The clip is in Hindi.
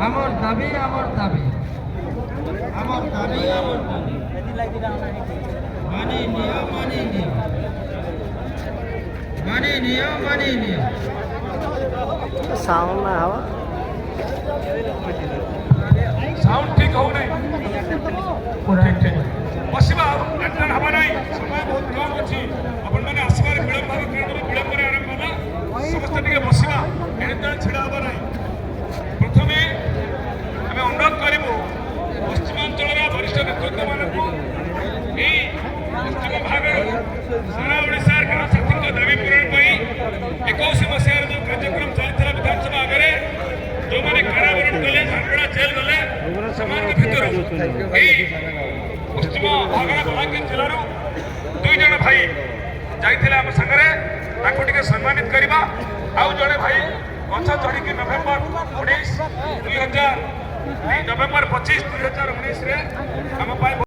আমার দাবি আমার দাবি আমার দাবি আমার দাবি মানি নিও মানি নিও মানি নিও মানি নিও साउंड ना हवा साउंड ठीक हो नहीं ठीक ठीक बसवा एटन हवा नहीं समय बहुत कम अछि अपन माने आसबार विलंब भाव क्रीडा विलंब रे आरंभ होला समस्त टिके बसवा एटा छिडा हवा नहीं प्रथमे हमें अनुरोध करिबो पश्चिमांचल रा वरिष्ठ नेतृत्व मानकु ए पश्चिम भाग सारा ओडिसा के शक्ति को दाबी पूरण पई 21 मसिया जो कार्यक्रम चलितला विधानसभा आगे जो माने कारावरण गले झांगड़ा जेल गले समान के भीतर ए पश्चिम भागरा बलांगीर जिल्ला रो दुई जण भाई जाइथिले हम संगरे ताको टिके सम्मानित करिबा आउ जणे भाई गछ चढ़ी के नवेम्बर 19 2000 नवेम्बर 25 2019 रे हम पाए